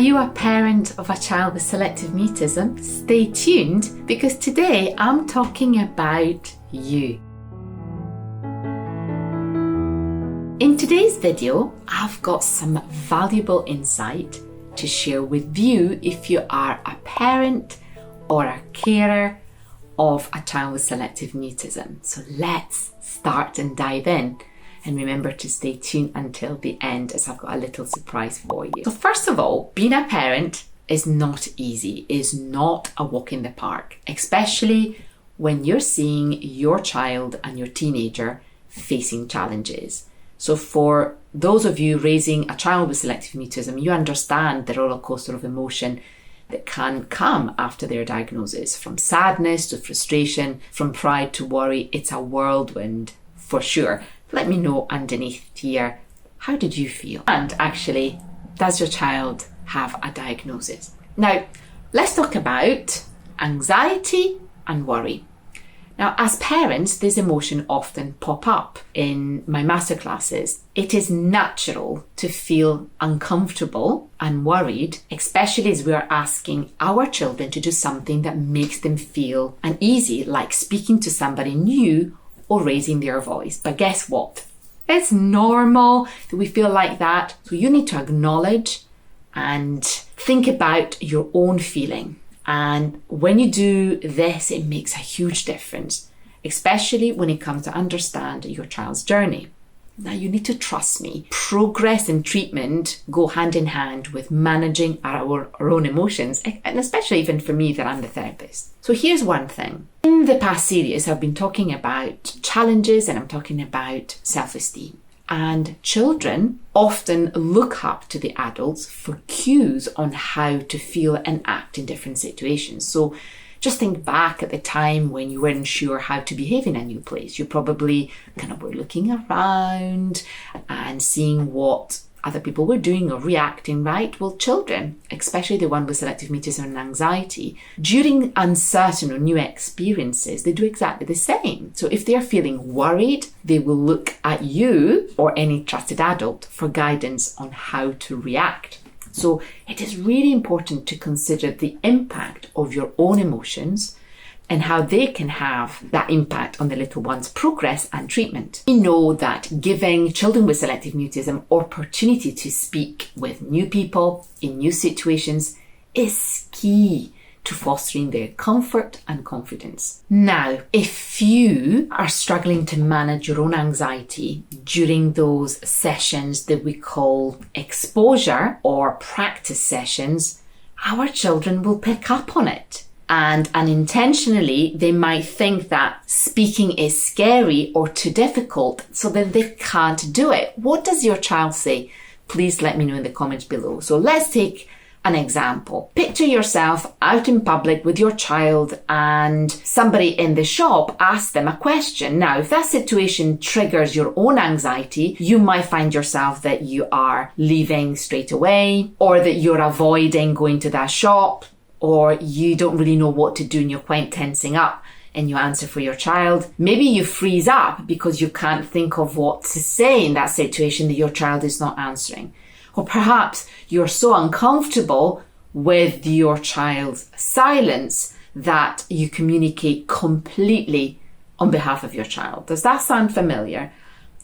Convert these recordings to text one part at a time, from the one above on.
you a parent of a child with selective mutism? Stay tuned because today I'm talking about you. In today's video, I've got some valuable insight to share with you if you are a parent or a carer of a child with selective mutism. So let's start and dive in. And remember to stay tuned until the end as I've got a little surprise for you. So first of all, being a parent is not easy, is not a walk in the park, especially when you're seeing your child and your teenager facing challenges. So for those of you raising a child with selective mutism, you understand the roller coaster of emotion that can come after their diagnosis, from sadness to frustration, from pride to worry. It's a whirlwind for sure. Let me know underneath here, how did you feel? And actually, does your child have a diagnosis? Now, let's talk about anxiety and worry. Now, as parents, this emotion often pop up in my masterclasses. It is natural to feel uncomfortable and worried, especially as we are asking our children to do something that makes them feel uneasy, like speaking to somebody new or raising their voice. But guess what? It's normal that we feel like that. So you need to acknowledge and think about your own feeling. And when you do this, it makes a huge difference, especially when it comes to understand your child's journey. Now, you need to trust me. Progress and treatment go hand in hand with managing our own emotions, and especially even for me that I'm the therapist. So here's one thing. In the past series, I've been talking about challenges and I'm talking about self-esteem. And children often look up to the adults for cues on how to feel and act in different situations. So just think back at the time when you weren't sure how to behave in a new place. You probably were looking around and seeing what other people were doing or reacting, right? Well, children, especially the one with selective mutism and anxiety, during uncertain or new experiences, they do exactly the same. So if they're feeling worried, they will look at you or any trusted adult for guidance on how to react. So it is really important to consider the impact of your own emotions and how they can have that impact on the little one's progress and treatment. We know that giving children with selective mutism opportunity to speak with new people in new situations is key to fostering their comfort and confidence. Now, if you are struggling to manage your own anxiety during those sessions that we call exposure or practice sessions, our children will pick up on it. And unintentionally, they might think that speaking is scary or too difficult, so then they can't do it. What does your child say? Please let me know in the comments below. So let's take an example. Picture yourself out in public with your child and somebody in the shop asks them a question. Now, if that situation triggers your own anxiety, you might find yourself that you are leaving straight away, or that you're avoiding going to that shop, or you don't really know what to do and you're quite tensing up and you answer for your child. Maybe you freeze up because you can't think of what to say in that situation that your child is not answering. Or perhaps you're so uncomfortable with your child's silence that you communicate completely on behalf of your child. Does that sound familiar?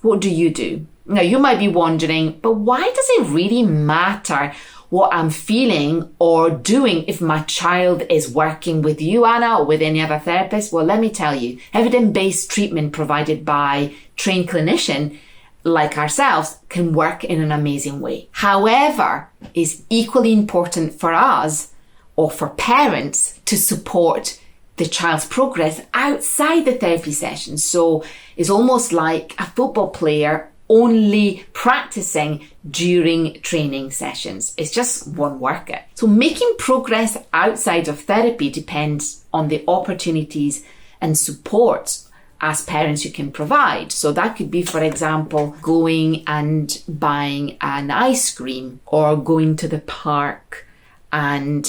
What do you do? Now, you might be wondering, but why does it really matter what I'm feeling or doing if my child is working with you, Anna, or with any other therapist? Well, let me tell you, evidence-based treatment provided by trained clinicians like ourselves can work in an amazing way. However, it's equally important for us or for parents to support the child's progress outside the therapy session. So it's almost like a football player only practicing during training sessions. It's just one workout. So making progress outside of therapy depends on the opportunities and support as parents you can provide. So that could be, for example, going and buying an ice cream, or going to the park and,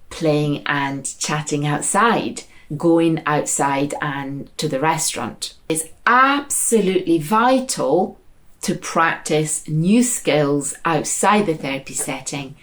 playing and chatting outside, going outside and to the restaurant. It's absolutely vital to practice new skills outside the therapy setting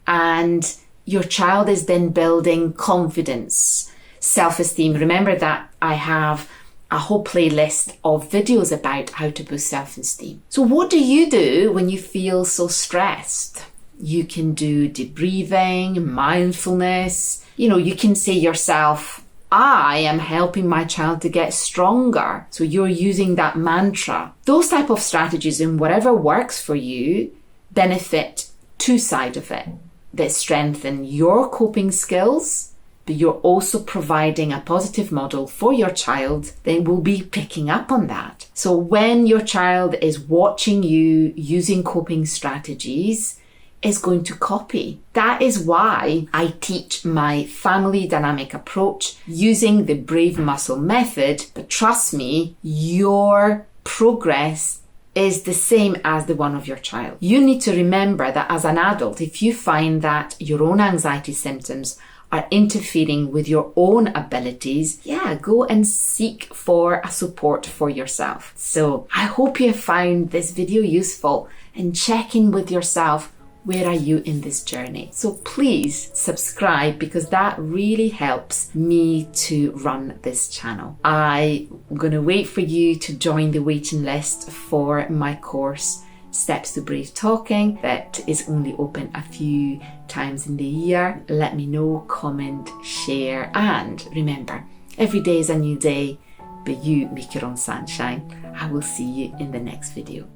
and your child is then building confidence, self-esteem. Remember that I have a whole playlist of videos about how to boost self-esteem. So what do you do when you feel so stressed? You can do deep breathing, mindfulness. You can say yourself, I am helping my child to get stronger. So you're using that mantra. Those type of strategies, and whatever works for you, benefit two sides of it. That strengthen your coping skills, but you're also providing a positive model for your child. They will be picking up on that. So when your child is watching you using coping strategies, is going to copy. That is why I teach my family dynamic approach using the brave muscle method. But trust me, your progress is the same as the one of your child. You need to remember that as an adult, if you find that your own anxiety symptoms are interfering with your own abilities, go and seek for a support for yourself. So I hope you have found this video useful, and check in with yourself. Where are you in this journey? So please subscribe, because that really helps me to run this channel. I'm going to wait for you to join the waiting list for my course, Steps to Brave Talking, that is only open a few times in the year. Let me know, comment, share, and remember, every day is a new day, but you make your own sunshine. I will see you in the next video.